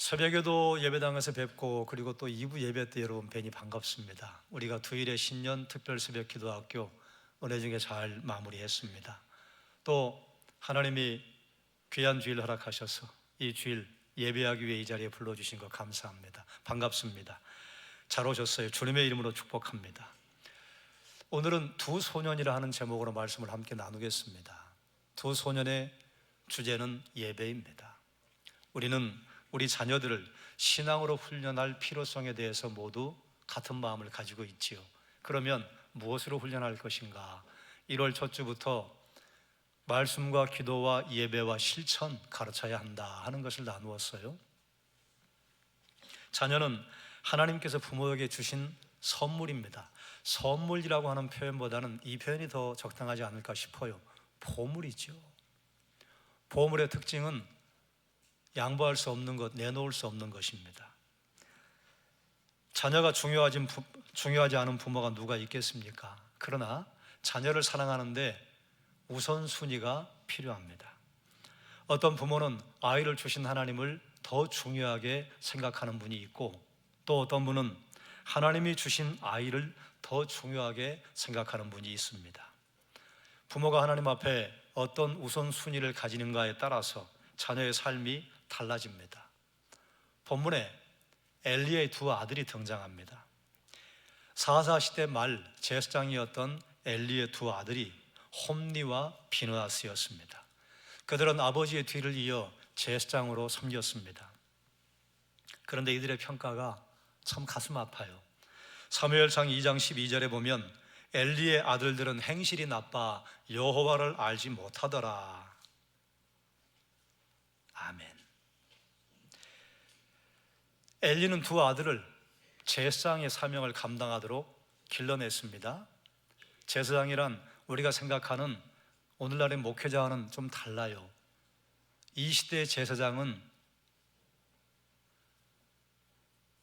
새벽에도 예배당에서 뵙고 그리고 또 2부 예배 때 여러분 뵈니 반갑습니다. 우리가 두일의 신년 특별 새벽 기도학교 은혜 중에 잘 마무리했습니다. 또 하나님이 귀한 주일 허락하셔서 이 주일 예배하기 위해 이 자리에 불러주신 것 감사합니다. 반갑습니다. 잘 오셨어요. 주님의 이름으로 축복합니다. 오늘은 두 소년이라 하는 제목으로 말씀을 함께 나누겠습니다. 두 소년의 주제는 예배입니다. 우리는 우리 자녀들을 신앙으로 훈련할 필요성에 대해서 모두 같은 마음을 가지고 있지요. 그러면 무엇으로 훈련할 것인가? 1월 첫 주부터 말씀과 기도와 예배와 실천 가르쳐야 한다 하는 것을 나누었어요. 자녀는 하나님께서 부모에게 주신 선물입니다. 선물이라고 하는 표현보다는 이 표현이 더 적당하지 않을까 싶어요. 보물이죠. 보물의 특징은 양보할 수 없는 것, 내놓을 수 없는 것입니다. 자녀가 중요하지 않은 부모가 누가 있겠습니까? 그러나 자녀를 사랑하는데 우선순위가 필요합니다. 어떤 부모는 아이를 주신 하나님을 더 중요하게 생각하는 분이 있고, 또 어떤 분은 하나님이 주신 아이를 더 중요하게 생각하는 분이 있습니다. 부모가 하나님 앞에 어떤 우선순위를 가지는가에 따라서 자녀의 삶이 달라집니다. 본문에 엘리의 두 아들이 등장합니다. 사사시대 말 제사장이었던 엘리의 두 아들이 홈니와 비느하스였습니다. 그들은 아버지의 뒤를 이어 제사장으로 섬겼습니다. 그런데 이들의 평가가 참 가슴 아파요. 사무엘상 2장 12절에 보면 엘리의 아들들은 행실이 나빠 여호와를 알지 못하더라. 아멘. 엘리는 두 아들을 제사장의 사명을 감당하도록 길러냈습니다. 제사장이란 우리가 생각하는 오늘날의 목회자와는 좀 달라요. 이 시대의 제사장은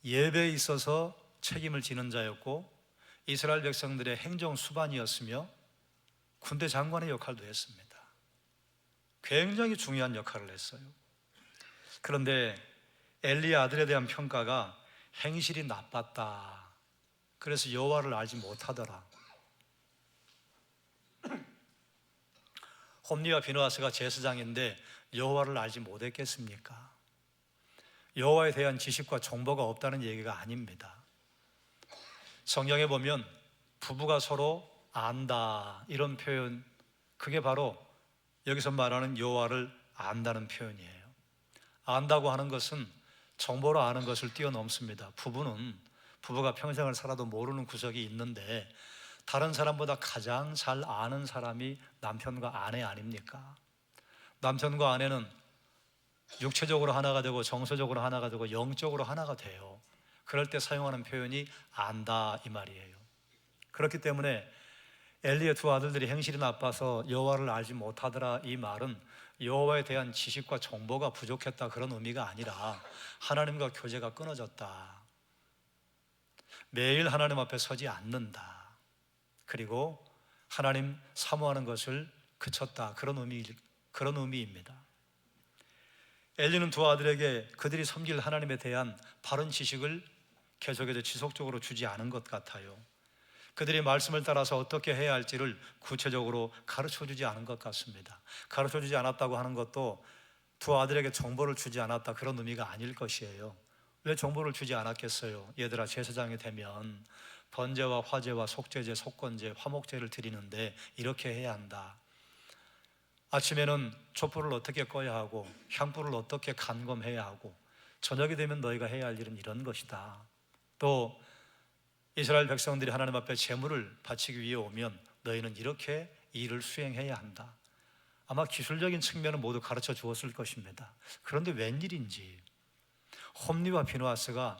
예배에 있어서 책임을 지는 자였고 이스라엘 백성들의 행정 수반이었으며 군대 장관의 역할도 했습니다. 굉장히 중요한 역할을 했어요. 그런데 엘리의 아들에 대한 평가가 행실이 나빴다. 그래서 여호와를 알지 못하더라. 홈니와 비느하스가 제사장인데 여호와를 알지 못했겠습니까? 여호와에 대한 지식과 정보가 없다는 얘기가 아닙니다. 성경에 보면 부부가 서로 안다 이런 표현, 그게 바로 여기서 말하는 여호와를 안다는 표현이에요. 안다고 하는 것은 정보로 아는 것을 뛰어넘습니다. 부부가 평생을 살아도 모르는 구석이 있는데 다른 사람보다 가장 잘 아는 사람이 남편과 아내 아닙니까? 남편과 아내는 육체적으로 하나가 되고 정서적으로 하나가 되고 영적으로 하나가 돼요. 그럴 때 사용하는 표현이 안다 이 말이에요. 그렇기 때문에 엘리의 두 아들들이 행실이 나빠서 여호와를 알지 못하더라 이 말은 여호와에 대한 지식과 정보가 부족했다 그런 의미가 아니라 하나님과 교제가 끊어졌다, 매일 하나님 앞에 서지 않는다, 그리고 하나님 사모하는 것을 그쳤다 그런 의미입니다. 엘리는 두 아들에게 그들이 섬길 하나님에 대한 바른 지식을 계속해서 지속적으로 주지 않은 것 같아요. 그들이 말씀을 따라서 어떻게 해야 할지를 구체적으로 가르쳐주지 않은 것 같습니다. 가르쳐주지 않았다고 하는 것도 두 아들에게 정보를 주지 않았다 그런 의미가 아닐 것이에요. 왜 정보를 주지 않았겠어요? 얘들아, 제사장이 되면 번제와 화제와 속죄제, 속건제, 화목제를 드리는데 이렇게 해야 한다. 아침에는 촛불을 어떻게 꺼야 하고 향불을 어떻게 간검해야 하고 저녁이 되면 너희가 해야 할 일은 이런 것이다. 또 이스라엘 백성들이 하나님 앞에 제물을 바치기 위해 오면 너희는 이렇게 일을 수행해야 한다. 아마 기술적인 측면은 모두 가르쳐 주었을 것입니다. 그런데 웬일인지 홈니와 비느하스가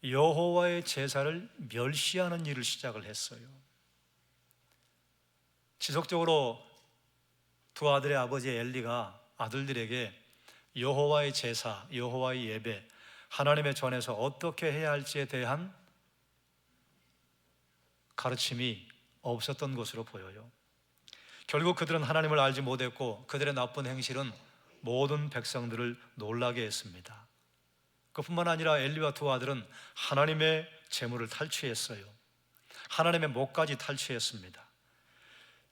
여호와의 제사를 멸시하는 일을 시작을 했어요. 지속적으로 두 아들의 아버지 엘리가 아들들에게 여호와의 제사, 여호와의 예배, 하나님의 전에서 어떻게 해야 할지에 대한 가르침이 없었던 것으로 보여요. 결국 그들은 하나님을 알지 못했고 그들의 나쁜 행실은 모든 백성들을 놀라게 했습니다. 그뿐만 아니라 엘리와 두 아들은 하나님의 재물을 탈취했어요. 하나님의 목까지 탈취했습니다.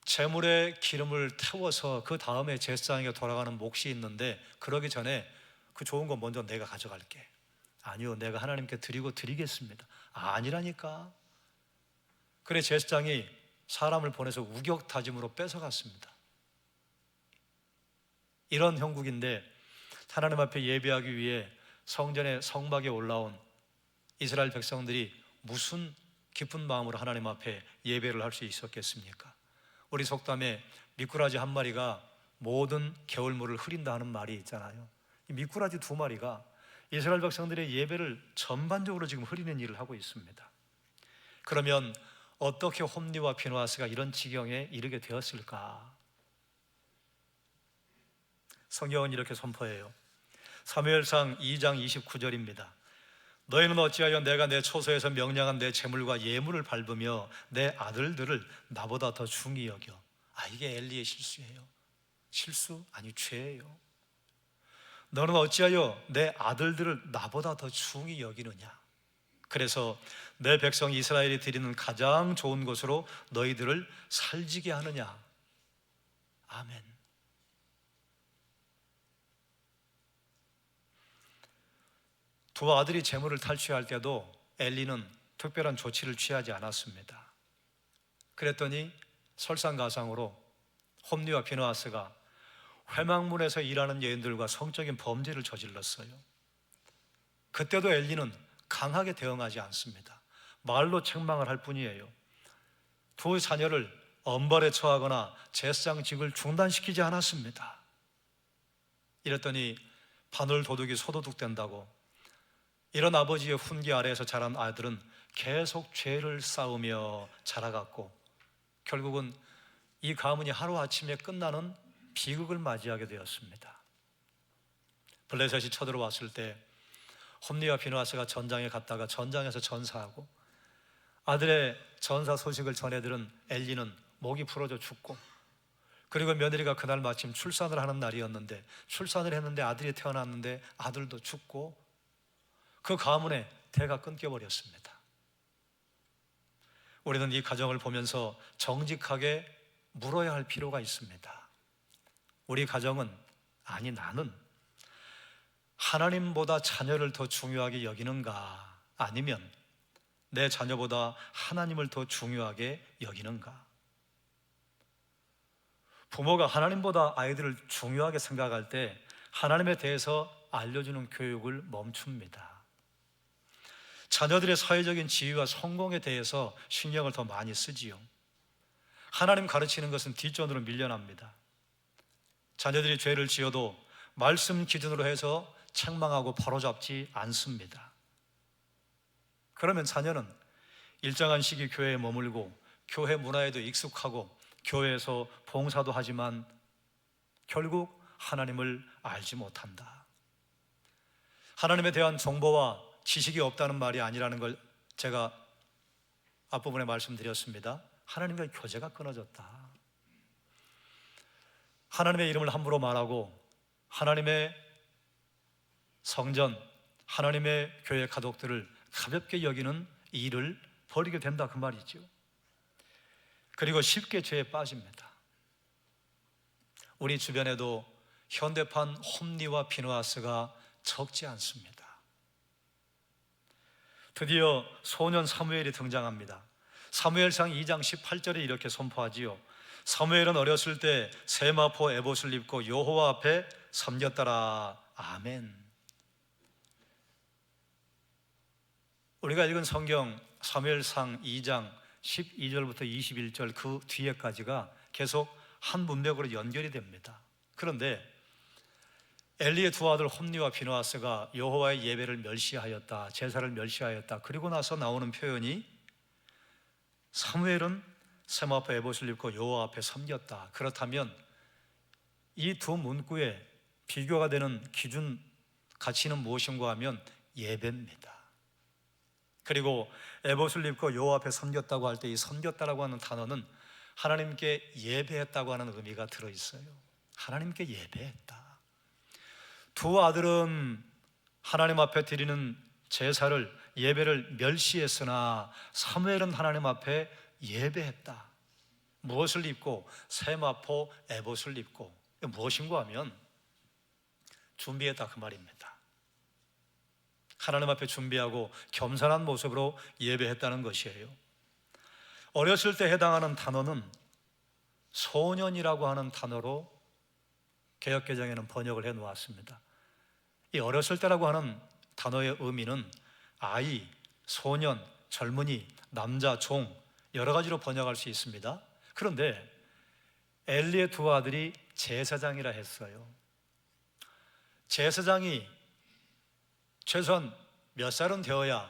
재물에 기름을 태워서 그 다음에 제사장에게 돌아가는 몫이 있는데, 그러기 전에 그 좋은 거 먼저 내가 가져갈게. 아니요, 내가 하나님께 드리겠습니다. 아니라니까. 그래 제사장이 사람을 보내서 우격다짐으로 뺏어갔습니다. 이런 형국인데 하나님 앞에 예배하기 위해 성전의 성막에 올라온 이스라엘 백성들이 무슨 기쁜 마음으로 하나님 앞에 예배를 할 수 있었겠습니까? 우리 속담에 미꾸라지 한 마리가 모든 겨울물을 흐린다 하는 말이 있잖아요. 이 미꾸라지 두 마리가 이스라엘 백성들의 예배를 전반적으로 지금 흐리는 일을 하고 있습니다. 그러면 어떻게 홈리와 비느하스가 이런 지경에 이르게 되었을까? 성경은 이렇게 선포해요. 사무엘상 2장 29절입니다. 너희는 어찌하여 내가 내 초소에서 명령한 내 재물과 예물을 밟으며 내 아들들을 나보다 더 중히 여겨. 이게 엘리의 실수예요. 실수? 아니, 죄예요. 너는 어찌하여 내 아들들을 나보다 더 중히 여기느냐? 그래서 내 백성 이스라엘이 드리는 가장 좋은 것으로 너희들을 살지게 하느냐? 아멘. 두 아들이 재물을 탈취할 때도 엘리는 특별한 조치를 취하지 않았습니다. 그랬더니 설상가상으로 홈리와 비느하스가 회막문에서 일하는 여인들과 성적인 범죄를 저질렀어요. 그때도 엘리는 강하게 대응하지 않습니다. 말로 책망을 할 뿐이에요. 두 자녀를 엄벌에 처하거나 제사장직을 중단시키지 않았습니다. 이랬더니 바늘 도둑이 소도둑 된다고, 이런 아버지의 훈계 아래에서 자란 아들은 계속 죄를 쌓으며 자라갔고 결국은 이 가문이 하루아침에 끝나는 비극을 맞이하게 되었습니다. 블레셋이 쳐들어왔을 때 홈리와 비느하스가 전장에 갔다가 전장에서 전사하고, 아들의 전사 소식을 전해들은 엘리는 목이 부러져 죽고, 그리고 며느리가 그날 마침 출산을 하는 날이었는데 출산을 했는데 아들이 태어났는데 아들도 죽고, 그 가문의 대가 끊겨버렸습니다. 우리는 이 가정을 보면서 정직하게 물어야 할 필요가 있습니다. 우리 가정은, 아니 나는 하나님보다 자녀를 더 중요하게 여기는가, 아니면 내 자녀보다 하나님을 더 중요하게 여기는가? 부모가 하나님보다 아이들을 중요하게 생각할 때 하나님에 대해서 알려주는 교육을 멈춥니다. 자녀들의 사회적인 지위와 성공에 대해서 신경을 더 많이 쓰지요. 하나님 가르치는 것은 뒷전으로 밀려납니다. 자녀들이 죄를 지어도 말씀 기준으로 해서 책망하고 바로잡지 않습니다. 그러면 자녀는 일정한 시기 교회에 머물고 교회 문화에도 익숙하고 교회에서 봉사도 하지만 결국 하나님을 알지 못한다. 하나님에 대한 정보와 지식이 없다는 말이 아니라는 걸 제가 앞부분에 말씀드렸습니다. 하나님과 교제가 끊어졌다. 하나님의 이름을 함부로 말하고 하나님의 성전, 하나님의 교회 가족들을 가볍게 여기는 일을 벌이게 된다, 그 말이죠. 그리고 쉽게 죄에 빠집니다. 우리 주변에도 현대판 홈리와 비느하스가 적지 않습니다. 드디어 소년 사무엘이 등장합니다. 사무엘상 2장 18절에 이렇게 선포하지요. 사무엘은 어렸을 때 세마포 에봇을 입고 여호와 앞에 섬겼더라. 아멘. 우리가 읽은 성경 사무엘상 2장 12절부터 21절 그 뒤에까지가 계속 한 문맥으로 연결이 됩니다. 그런데 엘리의 두 아들 홈리와 비느하스가 여호와의 예배를 멸시하였다, 제사를 멸시하였다. 그리고 나서 나오는 표현이 사무엘은 세마포 에봇을 입고 여호와 앞에 섬겼다. 그렇다면 이 두 문구에 비교가 되는 기준 가치는 무엇인가 하면 예배입니다. 그리고 에봇을 입고 여호와 앞에 섬겼다고 할 때 이 섬겼다라고 하는 단어는 하나님께 예배했다고 하는 의미가 들어있어요. 하나님께 예배했다. 두 아들은 하나님 앞에 드리는 제사를, 예배를 멸시했으나 사무엘은 하나님 앞에 예배했다. 무엇을 입고? 세마포 에봇을 입고. 무엇인고 하면 준비했다 그 말입니다. 하나님 앞에 준비하고 겸손한 모습으로 예배했다는 것이에요. 어렸을 때 해당하는 단어는 소년이라고 하는 단어로 개역개정에는 번역을 해 놓았습니다. 이 어렸을 때라고 하는 단어의 의미는 아이, 소년, 젊은이, 남자, 종 여러 가지로 번역할 수 있습니다. 그런데 엘리의 두 아들이 제사장이라 했어요. 제사장이 최소한 몇 살은 되어야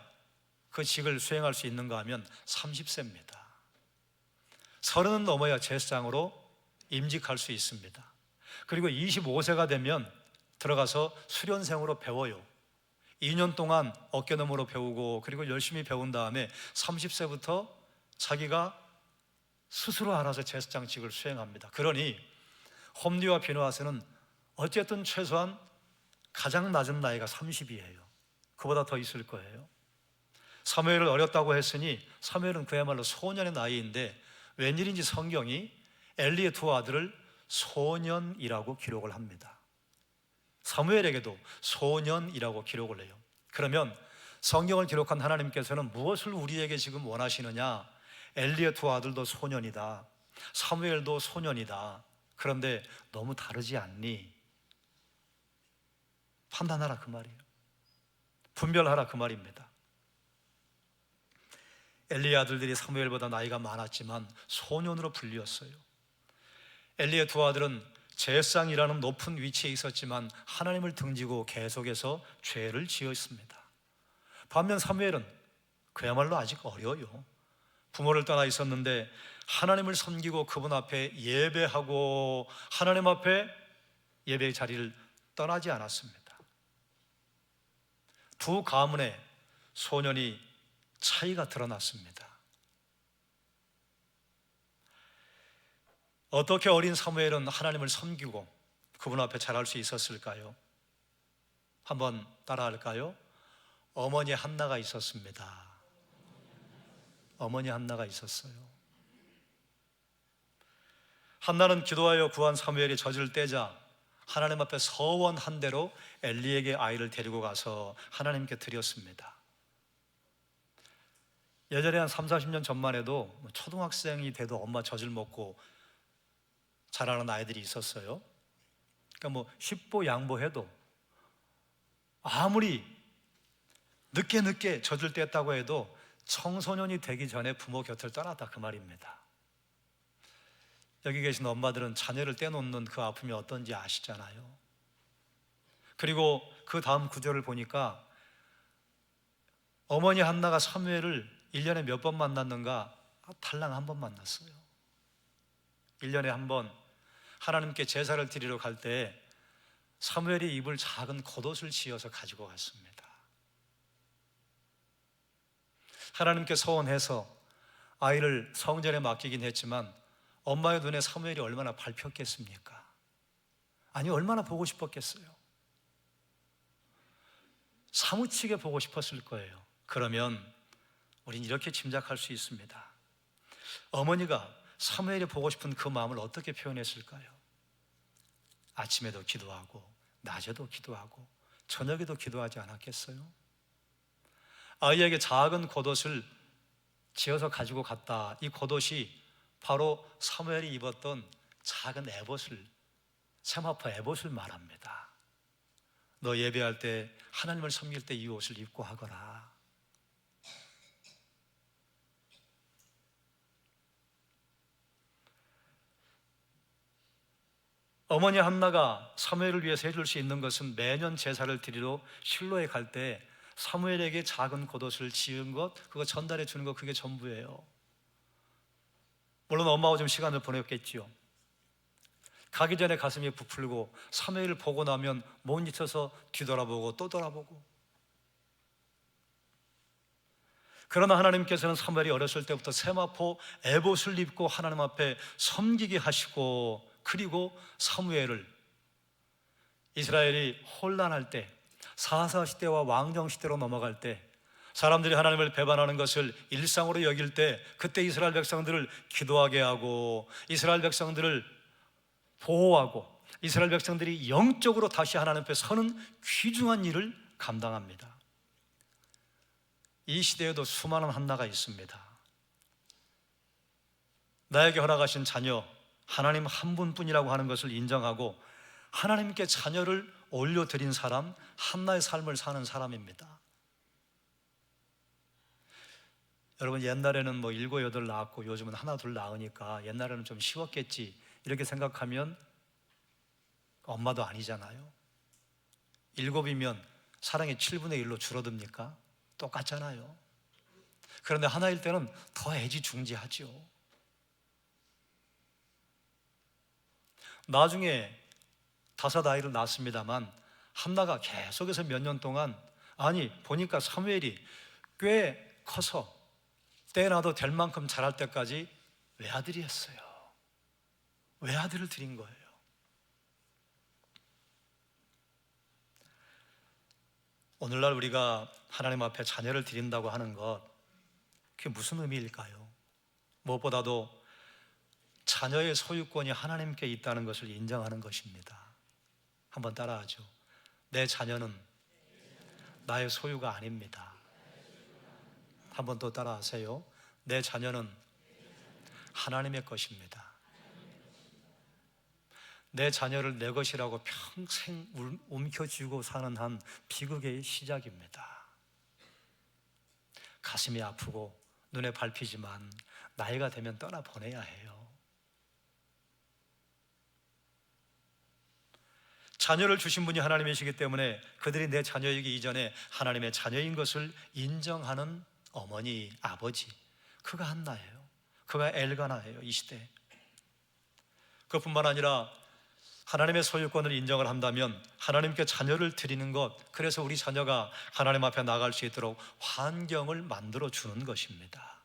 그 직을 수행할 수 있는가 하면 30세입니다. 30은 넘어야 제사장으로 임직할 수 있습니다. 그리고 25세가 되면 들어가서 수련생으로 배워요. 2년 동안 어깨너머로 배우고 그리고 열심히 배운 다음에 30세부터 자기가 스스로 알아서 제사장직을 수행합니다. 그러니 홈리와 비느하스는 어쨌든 최소한 가장 낮은 나이가 30이에요. 그보다 더 있을 거예요. 사무엘을 어렸다고 했으니 사무엘은 그야말로 소년의 나이인데 웬일인지 성경이 엘리의 두 아들을 소년이라고 기록을 합니다. 사무엘에게도 소년이라고 기록을 해요. 그러면 성경을 기록한 하나님께서는 무엇을 우리에게 지금 원하시느냐? 엘리의 두 아들도 소년이다, 사무엘도 소년이다. 그런데 너무 다르지 않니? 판단하라 그 말이에요. 분별하라 그 말입니다. 엘리의 아들들이 사무엘보다 나이가 많았지만 소년으로 불리었어요. 엘리의 두 아들은 제사장이라는 높은 위치에 있었지만 하나님을 등지고 계속해서 죄를 지었습니다. 반면 사무엘은 그야말로 아직 어려요. 부모를 떠나 있었는데 하나님을 섬기고 그분 앞에 예배하고 하나님 앞에 예배의 자리를 떠나지 않았습니다. 두 가문의 소년이 차이가 드러났습니다. 어떻게 어린 사무엘은 하나님을 섬기고 그분 앞에 자랄 수 있었을까요? 한번 따라할까요? 어머니 한나가 있었습니다. 어머니 한나가 있었어요. 한나는 기도하여 구한 사무엘이 젖을 떼자 하나님 앞에 서원한 대로 엘리에게 아이를 데리고 가서 하나님께 드렸습니다. 예전에 한 3, 40년 전만 해도 초등학생이 돼도 엄마 젖을 먹고 자라는 아이들이 있었어요. 그러니까 십보 양보해도 아무리 늦게 젖을 뗐다고 해도 청소년이 되기 전에 부모 곁을 떠났다 그 말입니다. 여기 계신 엄마들은 자녀를 떼놓는 그 아픔이 어떤지 아시잖아요. 그리고 그 다음 구절을 보니까 어머니 한나가 사무엘을 1년에 몇 번 만났는가? 달랑 한 번 만났어요. 1년에 한 번 하나님께 제사를 드리러 갈 때 사무엘이 입을 작은 겉옷을 지어서 가지고 갔습니다. 하나님께 서원해서 아이를 성전에 맡기긴 했지만 엄마의 눈에 사무엘이 얼마나 밟혔겠습니까? 아니 얼마나 보고 싶었겠어요? 사무치게 보고 싶었을 거예요. 그러면 우린 이렇게 짐작할 수 있습니다. 어머니가 사무엘이 보고 싶은 그 마음을 어떻게 표현했을까요? 아침에도 기도하고 낮에도 기도하고 저녁에도 기도하지 않았겠어요? 아이에게 작은 겉옷을 지어서 가지고 갔다. 이 겉옷이 바로 사무엘이 입었던 작은 에봇을, 세마포 에봇을 말합니다. 너 예배할 때 하나님을 섬길 때 이 옷을 입고 하거라. 어머니 한나가 사무엘을 위해서 해줄 수 있는 것은 매년 제사를 드리러 실로에 갈 때 사무엘에게 작은 겉옷을 지은 것, 그거 전달해 주는 것, 그게 전부예요. 물론 엄마와 좀 시간을 보냈겠지요. 가기 전에 가슴이 부풀고 사무엘을 보고 나면 못 잊혀서 뒤돌아보고 또 돌아보고. 그러나 하나님께서는 사무엘이 어렸을 때부터 세마포 에봇을 입고 하나님 앞에 섬기게 하시고, 그리고 사무엘을 이스라엘이 혼란할 때 사사시대와 왕정시대로 넘어갈 때 사람들이 하나님을 배반하는 것을 일상으로 여길 때 그때 이스라엘 백성들을 기도하게 하고 이스라엘 백성들을 보호하고 이스라엘 백성들이 영적으로 다시 하나님 앞에 서는 귀중한 일을 감당합니다. 이 시대에도 수많은 한나가 있습니다. 나에게 허락하신 자녀 하나님 한 분뿐이라고 하는 것을 인정하고 하나님께 자녀를 올려드린 사람, 한나의 삶을 사는 사람입니다. 여러분, 옛날에는 뭐 7, 8 낳았고 요즘은 하나, 둘 낳으니까 옛날에는 좀 쉬웠겠지 이렇게 생각하면 엄마도 아니잖아요. 7이면 사랑이 7분의 1로 줄어듭니까? 똑같잖아요. 그런데 하나일 때는 더 애지중지하죠. 나중에 5 아이를 낳습니다만 한나가 계속해서 몇 년 동안 보니까 사무엘이 꽤 커서 떼나도 될 만큼 자랄 때까지 외아들이 했어요. 외아들을 드린 거예요. 오늘날 우리가 하나님 앞에 자녀를 드린다고 하는 것, 그게 무슨 의미일까요? 무엇보다도 자녀의 소유권이 하나님께 있다는 것을 인정하는 것입니다. 한번 따라하죠. 내 자녀는 나의 소유가 아닙니다. 한번 또 따라하세요. 내 자녀는 하나님의 것입니다. 내 자녀를 내 것이라고 평생 움켜쥐고 사는 한 비극의 시작입니다. 가슴이 아프고 눈에 밟히지만 나이가 되면 떠나보내야 해요. 자녀를 주신 분이 하나님이시기 때문에 그들이 내 자녀이기 이전에 하나님의 자녀인 것을 인정하는 어머니, 아버지, 그가 한나예요. 그가 엘가나예요. 이 시대. 그뿐만 아니라 하나님의 소유권을 인정을 한다면 하나님께 자녀를 드리는 것, 그래서 우리 자녀가 하나님 앞에 나갈 수 있도록 환경을 만들어 주는 것입니다.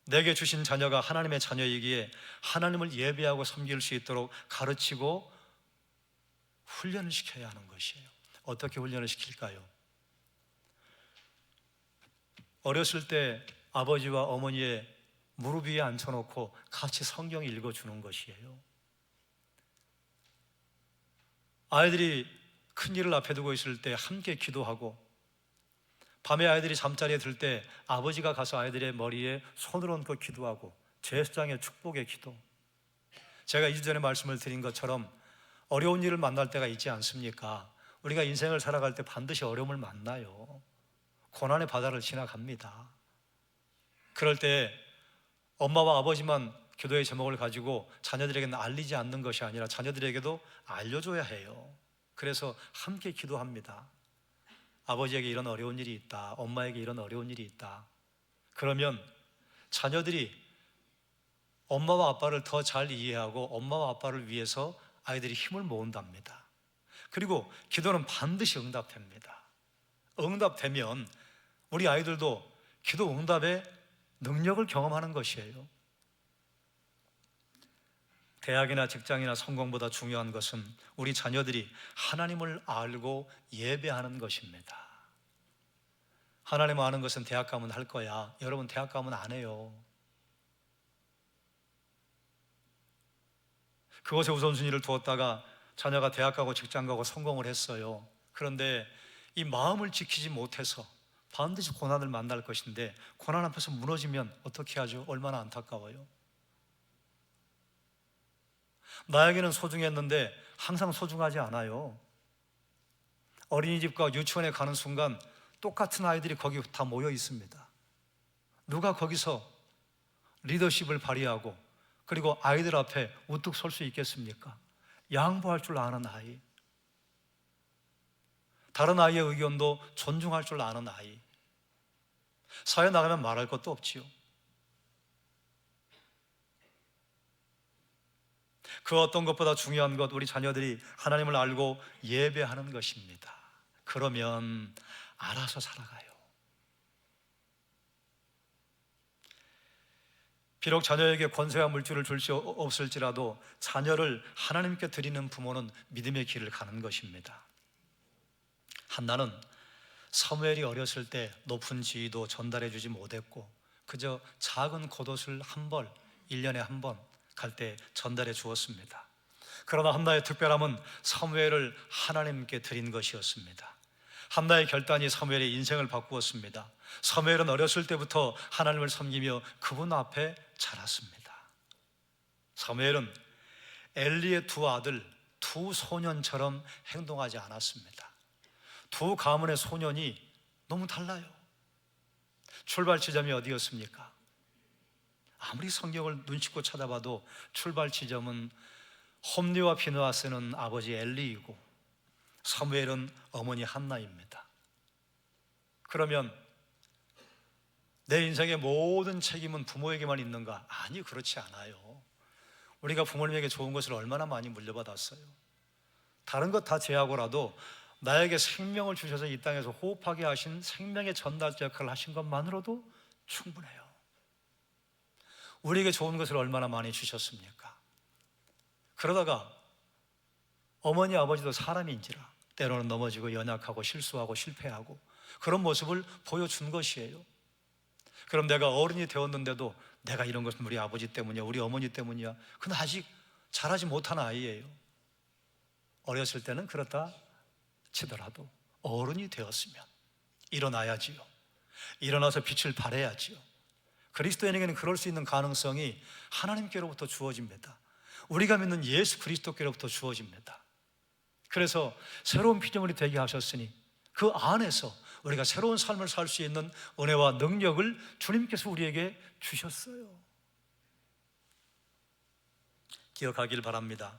내게 주신 자녀가 하나님의 자녀이기에 하나님을 예배하고 섬길 수 있도록 가르치고 훈련을 시켜야 하는 것이에요. 어떻게 훈련을 시킬까요? 어렸을 때 아버지와 어머니의 무릎 위에 앉혀놓고 같이 성경 읽어주는 것이에요. 아이들이 큰일을 앞에 두고 있을 때 함께 기도하고, 밤에 아이들이 잠자리에 들 때 아버지가 가서 아이들의 머리에 손을 얹고 기도하고, 제사장의 축복의 기도. 제가 2주 전에 말씀을 드린 것처럼 어려운 일을 만날 때가 있지 않습니까? 우리가 인생을 살아갈 때 반드시 어려움을 만나요. 고난의 바다를 지나갑니다. 그럴 때 엄마와 아버지만 기도의 제목을 가지고 자녀들에게는 알리지 않는 것이 아니라 자녀들에게도 알려줘야 해요. 그래서 함께 기도합니다. 아버지에게 이런 어려운 일이 있다, 엄마에게 이런 어려운 일이 있다. 그러면 자녀들이 엄마와 아빠를 더 잘 이해하고 엄마와 아빠를 위해서 아이들이 힘을 모은답니다. 그리고 기도는 반드시 응답됩니다. 응답되면 우리 아이들도 기도 응답의 능력을 경험하는 것이에요. 대학이나 직장이나 성공보다 중요한 것은 우리 자녀들이 하나님을 알고 예배하는 것입니다. 하나님을 아는 것은 대학 가면 할 거야. 여러분, 대학 가면 안 해요. 그것에 우선순위를 두었다가 자녀가 대학 가고 직장 가고 성공을 했어요. 그런데 이 마음을 지키지 못해서 반드시 고난을 만날 것인데 고난 앞에서 무너지면 어떻게 하죠? 얼마나 안타까워요. 나에게는 소중했는데 항상 소중하지 않아요. 어린이집과 유치원에 가는 순간 똑같은 아이들이 거기 다 모여 있습니다. 누가 거기서 리더십을 발휘하고 그리고 아이들 앞에 우뚝 설 수 있겠습니까? 양보할 줄 아는 아이, 다른 아이의 의견도 존중할 줄 아는 아이. 사회 나가면 말할 것도 없지요. 그 어떤 것보다 중요한 것, 우리 자녀들이 하나님을 알고 예배하는 것입니다. 그러면 알아서 살아가요. 비록 자녀에게 권세와 물질을 줄 수 없을지라도 자녀를 하나님께 드리는 부모는 믿음의 길을 가는 것입니다. 한나는 사무엘이 어렸을 때 높은 지위도 전달해 주지 못했고 그저 작은 겉옷을 한 벌, 1년에 한 번 갈 때 전달해 주었습니다. 그러나 한나의 특별함은 사무엘을 하나님께 드린 것이었습니다. 한나의 결단이 사무엘의 인생을 바꾸었습니다. 사무엘은 어렸을 때부터 하나님을 섬기며 그분 앞에 자랐습니다. 사무엘은 엘리의 두 아들, 두 소년처럼 행동하지 않았습니다. 두 가문의 소년이 너무 달라요. 출발 지점이 어디였습니까? 아무리 성경을 눈 씻고 찾아봐도 출발 지점은 홈리와 비느하스는 아버지 엘리이고 사무엘은 어머니 한나입니다. 그러면 내 인생의 모든 책임은 부모에게만 있는가? 아니, 그렇지 않아요. 우리가 부모님에게 좋은 것을 얼마나 많이 물려받았어요. 다른 것 다 제하고라도 나에게 생명을 주셔서 이 땅에서 호흡하게 하신 생명의 전달자 역할을 하신 것만으로도 충분해요. 우리에게 좋은 것을 얼마나 많이 주셨습니까? 그러다가 어머니 아버지도 사람인지라 때로는 넘어지고 연약하고 실수하고 실패하고 그런 모습을 보여준 것이에요. 그럼 내가 어른이 되었는데도 내가 이런 것은 우리 아버지 때문이야, 우리 어머니 때문이야, 그건 아직 자라지 못한 아이예요. 어렸을 때는 그렇다 치더라도 어른이 되었으면 일어나야지요. 일어나서 빛을 발해야지요. 그리스도인에게는 그럴 수 있는 가능성이 하나님께로부터 주어집니다. 우리가 믿는 예수 그리스도께로부터 주어집니다. 그래서 새로운 피조물이 되게 하셨으니 그 안에서 우리가 새로운 삶을 살 수 있는 은혜와 능력을 주님께서 우리에게 주셨어요. 기억하길 바랍니다.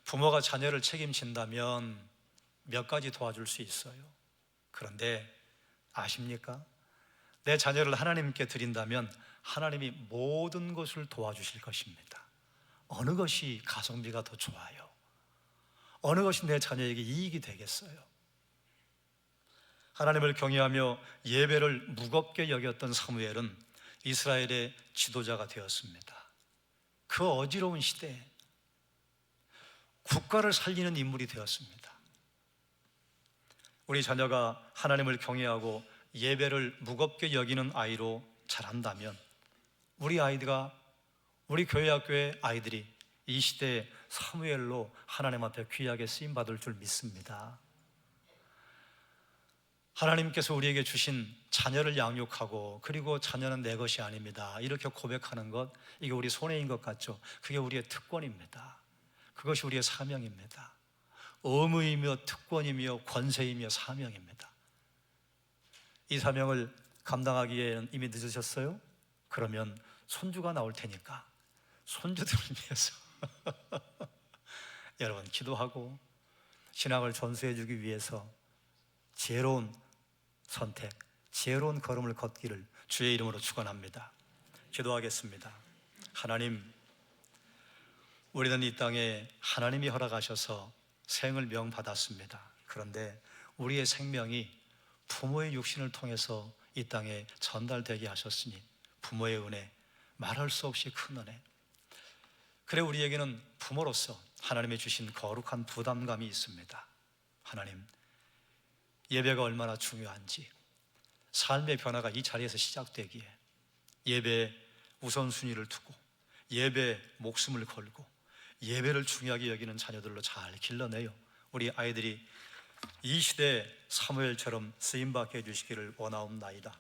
부모가 자녀를 책임진다면 몇 가지 도와줄 수 있어요. 그런데 아십니까? 내 자녀를 하나님께 드린다면 하나님이 모든 것을 도와주실 것입니다. 어느 것이 가성비가 더 좋아요? 어느 것이 내 자녀에게 이익이 되겠어요? 하나님을 경외하며 예배를 무겁게 여겼던 사무엘은 이스라엘의 지도자가 되었습니다. 그 어지러운 시대에 국가를 살리는 인물이 되었습니다. 우리 자녀가 하나님을 경외하고 예배를 무겁게 여기는 아이로 자란다면 우리 교회 학교의 아이들이 이 시대에 사무엘로 하나님 앞에 귀하게 쓰임받을 줄 믿습니다. 하나님께서 우리에게 주신 자녀를 양육하고 그리고 자녀는 내 것이 아닙니다 이렇게 고백하는 것, 이게 우리 손해인 것 같죠? 그게 우리의 특권입니다. 그것이 우리의 사명입니다. 의무이며 특권이며 권세이며 사명입니다. 이 사명을 감당하기에는 이미 늦으셨어요? 그러면 손주가 나올 테니까 손주들을 위해서 여러분 기도하고 신앙을 전수해 주기 위해서 지혜로운 선택, 지혜로운 걸음을 걷기를 주의 이름으로 축원합니다. 기도하겠습니다. 하나님, 우리는 이 땅에 하나님이 허락하셔서 생을 명받았습니다. 그런데 우리의 생명이 부모의 육신을 통해서 이 땅에 전달되게 하셨으니 부모의 은혜, 말할 수 없이 큰 은혜. 그래 우리에게는 부모로서 하나님이 주신 거룩한 부담감이 있습니다. 하나님, 예배가 얼마나 중요한지, 삶의 변화가 이 자리에서 시작되기에 예배에 우선순위를 두고 예배에 목숨을 걸고 예배를 중요하게 여기는 자녀들로 잘 길러내요 우리 아이들이 이 시대에 사무엘처럼 쓰임받게 해주시기를 원하옵나이다.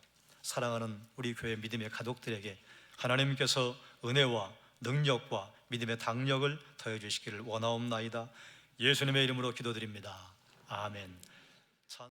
사랑하는 우리 교회 믿음의 가족들에게 하나님께서 은혜와 능력과 믿음의 당력을 더해 주시기를 원하옵나이다. 예수님의 이름으로 기도드립니다. 아멘.